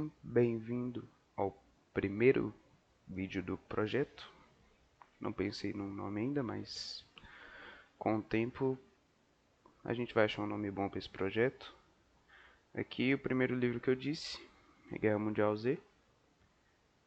Sejam bem-vindos ao primeiro vídeo do projeto. Não pensei num nome ainda, mas com o tempo a gente vai achar um nome bom para esse projeto. Aqui o primeiro livro que eu disse é Guerra Mundial Z.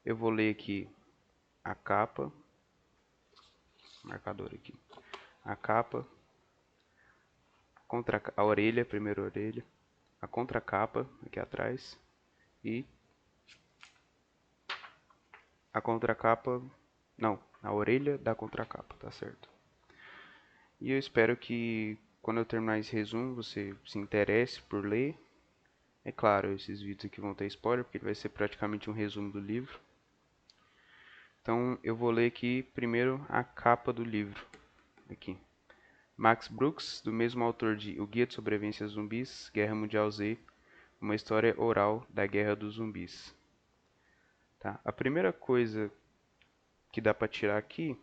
Eu vou ler aqui a capa, marcador aqui, a capa, a orelha, a primeira orelha, a contracapa aqui atrás e a contracapa, não, a orelha da contracapa, tá certo? E eu espero que quando eu terminar esse resumo você se interesse por ler. É claro, esses vídeos aqui vão ter spoiler, porque vai ser praticamente um resumo do livro. Então eu vou ler aqui primeiro a capa do livro. Aqui. Max Brooks, do mesmo autor de O Guia de Sobrevivência a Zumbis, Guerra Mundial Z, uma história oral da Guerra dos Zumbis. Tá? A primeira coisa que dá para tirar aqui,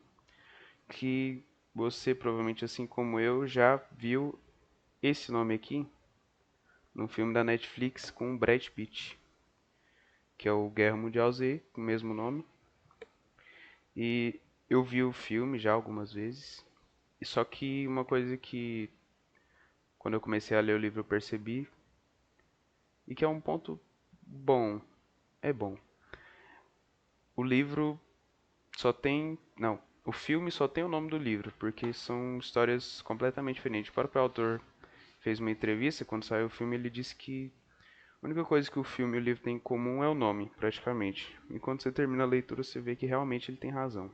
que você provavelmente assim como eu já viu esse nome aqui num filme da Netflix com o Brad Pitt, que é o Guerra Mundial Z, com o mesmo nome. E eu vi o filme já algumas vezes. E só que uma coisa que quando eu comecei a ler o livro eu percebi, e que é um ponto bom, é bom. O livro só tem, não, o filme só tem o nome do livro, porque são histórias completamente diferentes. O próprio autor fez uma entrevista quando saiu o filme, ele disse que a única coisa que o filme e o livro têm em comum é o nome, praticamente. E quando você termina a leitura, você vê que realmente ele tem razão.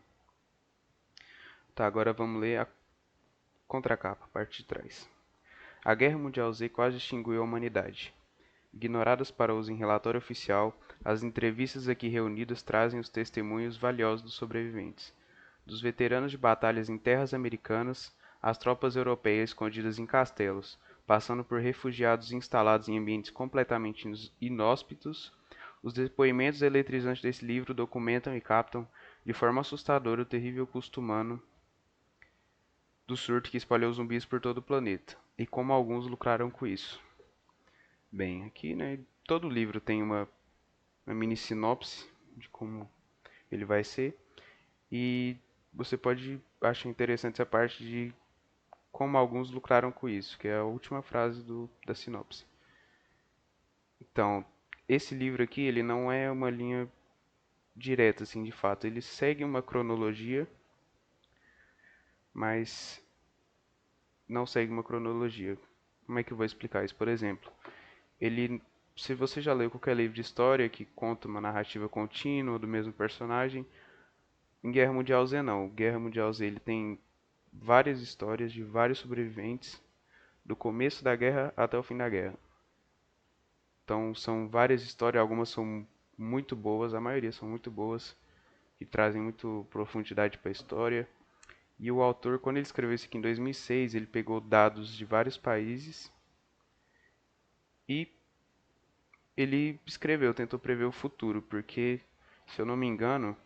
Tá, agora vamos ler a contracapa, parte de trás. A Guerra Mundial Z quase extinguiu a humanidade. Ignoradas para uso em relatório oficial, as entrevistas aqui reunidas trazem os testemunhos valiosos dos sobreviventes. Dos veteranos de batalhas em terras americanas, às tropas europeias escondidas em castelos, passando por refugiados instalados em ambientes completamente inóspitos, os depoimentos eletrizantes desse livro documentam e captam de forma assustadora o terrível custo humano do surto que espalhou zumbis por todo o planeta, e como alguns lucraram com isso. Bem, aqui, né, todo livro tem uma mini sinopse de como ele vai ser, e você pode achar interessante essa parte de como alguns lucraram com isso, que é a última frase da sinopse. Então, esse livro aqui, ele não é uma linha direta, assim, de fato. Ele segue uma cronologia, mas não segue uma cronologia. Como é que eu vou explicar isso? Por exemplo, ele, se você já leu qualquer livro de história que conta uma narrativa contínua do mesmo personagem, em Guerra Mundial Z não. Guerra Mundial Z ele tem várias histórias de vários sobreviventes do começo da guerra até o fim da guerra. Então são várias histórias, algumas são muito boas, a maioria são muito boas, que trazem muito profundidade para a história. E o autor, quando ele escreveu isso aqui em 2006, ele pegou dados de vários países e ele escreveu, tentou prever o futuro, porque, se eu não me engano,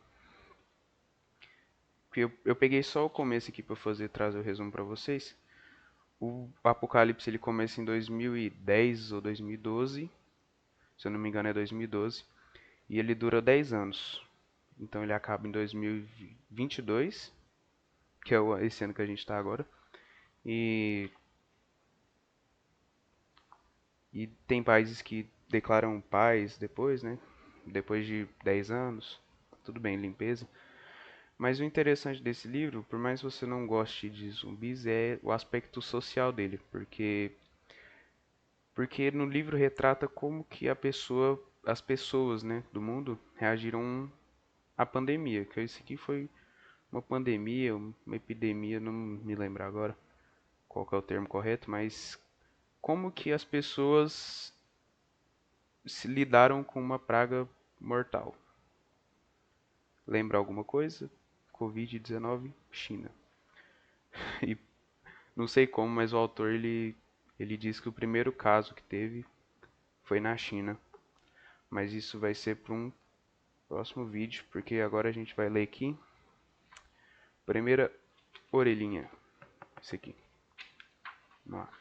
eu peguei só o começo aqui para trazer o resumo para vocês. O Apocalipse ele começa em 2010 ou 2012, se eu não me engano é 2012, e ele dura 10 anos. Então ele acaba em 2022, que é esse ano que a gente está agora. E, e tem países que declaram paz depois, né? Depois de 10 anos. Tudo bem, limpeza. Mas o interessante desse livro, por mais que você não goste de zumbis, é o aspecto social dele, porque no livro retrata como que as pessoas, né, do mundo reagiram à pandemia, que isso aqui foi uma pandemia, uma epidemia, não me lembro agora qual que é o termo correto, mas como que as pessoas se lidaram com uma praga mortal. Lembra alguma coisa? Covid-19, China. E não sei como, mas o autor ele diz que o primeiro caso que teve foi na China. Mas isso vai ser para um próximo vídeo, porque agora a gente vai ler aqui. Primeira orelhinha. Esse aqui. Vamos lá.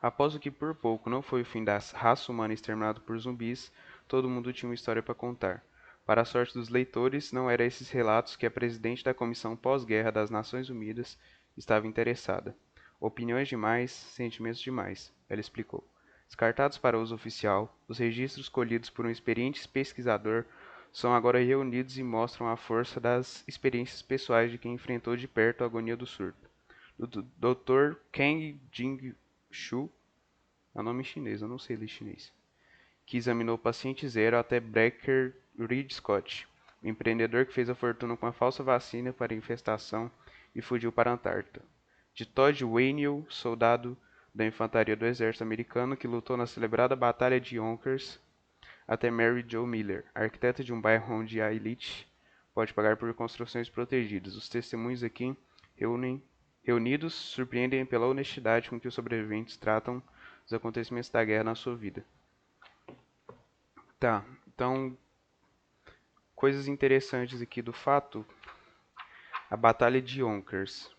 Após o que por pouco não foi o fim da raça humana exterminada por zumbis, todo mundo tinha uma história para contar. Para a sorte dos leitores, não eram esses relatos que a presidente da Comissão Pós-Guerra das Nações Unidas estava interessada. Opiniões demais, sentimentos demais, ela explicou. Descartados para uso oficial, os registros colhidos por um experiente pesquisador são agora reunidos e mostram a força das experiências pessoais de quem enfrentou de perto a agonia do surto. O Dr. Kang Jing-shu, é um nome chinês, eu não sei ler chinês, que examinou o paciente zero até Brecker Reed Scott, o empreendedor que fez a fortuna com a falsa vacina para a infestação e fugiu para a Antártida. De Todd Waynew, soldado da infantaria do exército americano que lutou na celebrada Batalha de Yonkers, até Mary Jo Miller, arquiteta de um bairro onde a elite pode pagar por construções protegidas. Os testemunhos aqui reunidos surpreendem pela honestidade com que os sobreviventes tratam os acontecimentos da guerra na sua vida. Tá, então, coisas interessantes aqui do fato. A Batalha de Yonkers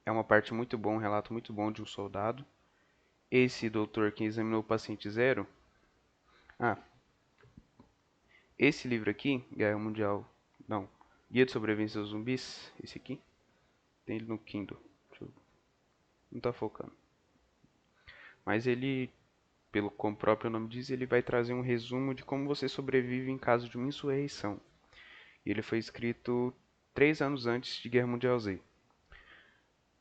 é uma parte muito boa, um relato muito bom de um soldado. Esse doutor que examinou o paciente zero. Ah, esse livro aqui, Guerra Mundial. Não, Guia de Sobrevivência aos Zumbis. Esse aqui. Tem ele no Kindle. Não tá focando. Mas ele, como o próprio nome diz, ele vai trazer um resumo de como você sobrevive em caso de uma insurreição. E ele foi escrito 3 anos antes de Guerra Mundial Z.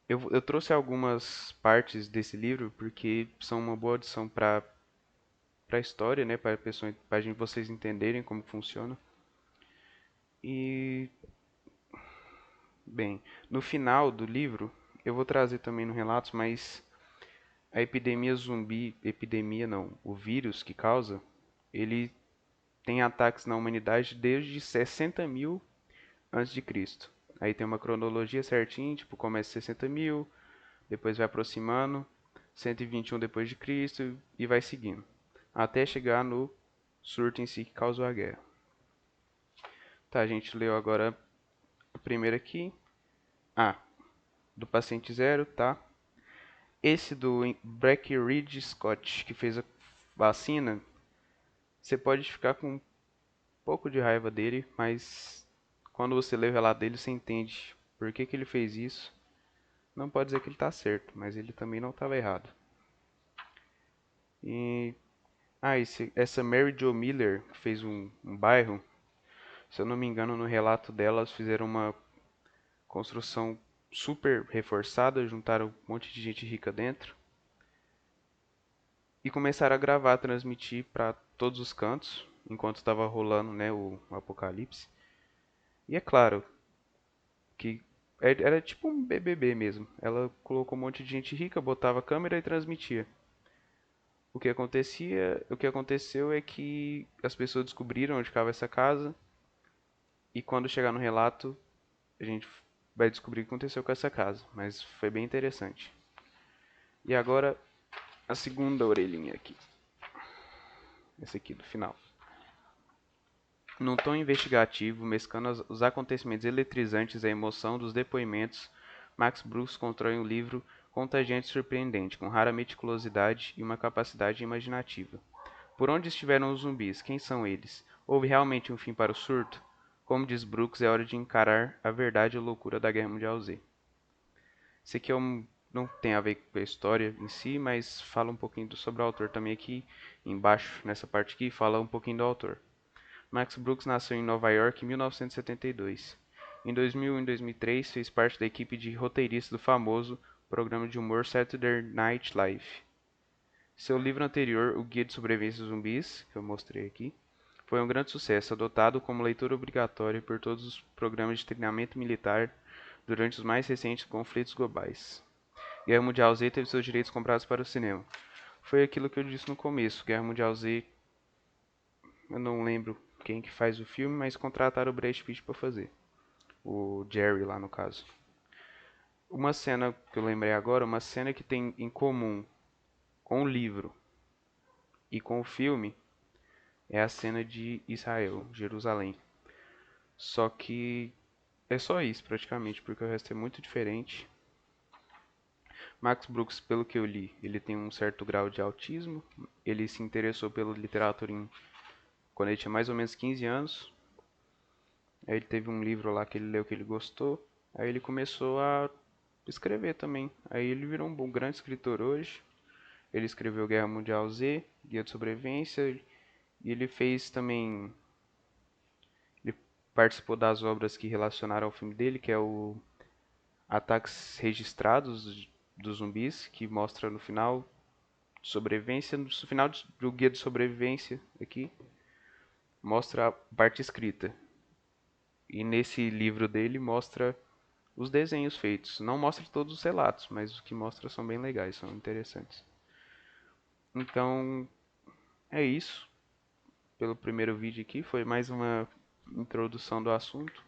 Eu trouxe algumas partes desse livro porque são uma boa adição para a história, né, para vocês entenderem como funciona. E bem, no final do livro eu vou trazer também no relatos, mas a epidemia zumbi, epidemia não, o vírus que causa, ele tem ataques na humanidade desde 60.000 antes de Cristo. Aí tem uma cronologia certinha, tipo começa 60.000, depois vai aproximando, 121 depois de Cristo e vai seguindo, até chegar no surto em si que causou a guerra. Tá, a gente leu agora a primeira aqui. Ah, do paciente zero, tá? Esse do Breckinridge Scott, que fez a vacina, você pode ficar com um pouco de raiva dele, mas quando você lê o relato dele, você entende por que ele fez isso. Não pode dizer que ele está certo, mas ele também não estava errado. E essa Mary Jo Miller, que fez um bairro, se eu não me engano, no relato dela, elas fizeram uma construção super reforçada, juntaram um monte de gente rica dentro e começaram a gravar, transmitir para todos os cantos, enquanto estava rolando, né, o apocalipse. E é claro que era tipo um BBB mesmo. Ela colocou um monte de gente rica, botava a câmera e transmitia. O que aconteceu é que as pessoas descobriram onde ficava essa casa e quando chegar no relato, a gente vai descobrir o que aconteceu com essa casa, mas foi bem interessante. E agora a segunda orelhinha aqui. Essa aqui do final. Num tom investigativo, mesclando os acontecimentos eletrizantes e a emoção dos depoimentos, Max Brooks constrói um livro contagiante e surpreendente, com rara meticulosidade e uma capacidade imaginativa. Por onde estiveram os zumbis? Quem são eles? Houve realmente um fim para o surto? Como diz Brooks, é hora de encarar a verdade e a loucura da Guerra Mundial Z. Esse aqui não tem a ver com a história em si, mas fala um pouquinho sobre o autor também aqui embaixo, nessa parte aqui, fala um pouquinho do autor. Max Brooks nasceu em Nova York em 1972. Em 2001 e 2003, fez parte da equipe de roteiristas do famoso programa de humor Saturday Night Live. Seu livro anterior, O Guia de Sobrevivência Zumbis, que eu mostrei aqui, foi um grande sucesso, adotado como leitura obrigatória por todos os programas de treinamento militar durante os mais recentes conflitos globais. Guerra Mundial Z teve seus direitos comprados para o cinema. Foi aquilo que eu disse no começo. Guerra Mundial Z, eu não lembro quem que faz o filme, mas contrataram o Brad Pitt para fazer. O Jerry lá no caso. Uma cena que eu lembrei agora, uma cena que tem em comum com o livro e com o filme, é a cena de Israel, Jerusalém. Só que é só isso praticamente, porque o resto é muito diferente. Max Brooks, pelo que eu li, ele tem um certo grau de autismo. Ele se interessou pela literatura quando ele tinha mais ou menos 15 anos. Aí ele teve um livro lá que ele leu que ele gostou. Aí ele começou a escrever também. Aí ele virou um bom grande escritor hoje. Ele escreveu Guerra Mundial Z, Guia de Sobrevivência, e ele fez também. Ele participou das obras que relacionaram ao filme dele, que é o Ataques Registrados dos Zumbis, que mostra no final sobrevivência. No final do Guia de Sobrevivência aqui, mostra a parte escrita. E nesse livro dele mostra os desenhos feitos. Não mostra todos os relatos, mas os que mostra são bem legais, são interessantes. Então, é isso. Pelo primeiro vídeo aqui, foi mais uma introdução do assunto.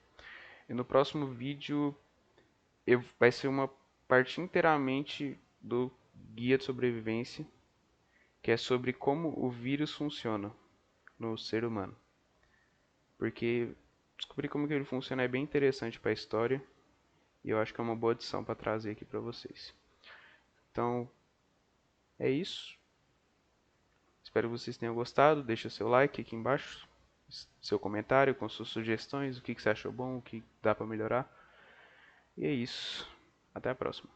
E no próximo vídeo vai ser uma parte inteiramente do guia de sobrevivência, que é sobre como o vírus funciona no ser humano. Porque descobrir como que ele funciona é bem interessante para a história e eu acho que é uma boa adição para trazer aqui para vocês. Então, é isso. Espero que vocês tenham gostado. Deixa seu like aqui embaixo, seu comentário com suas sugestões, o que você achou bom, o que dá para melhorar. E é isso. Até a próxima.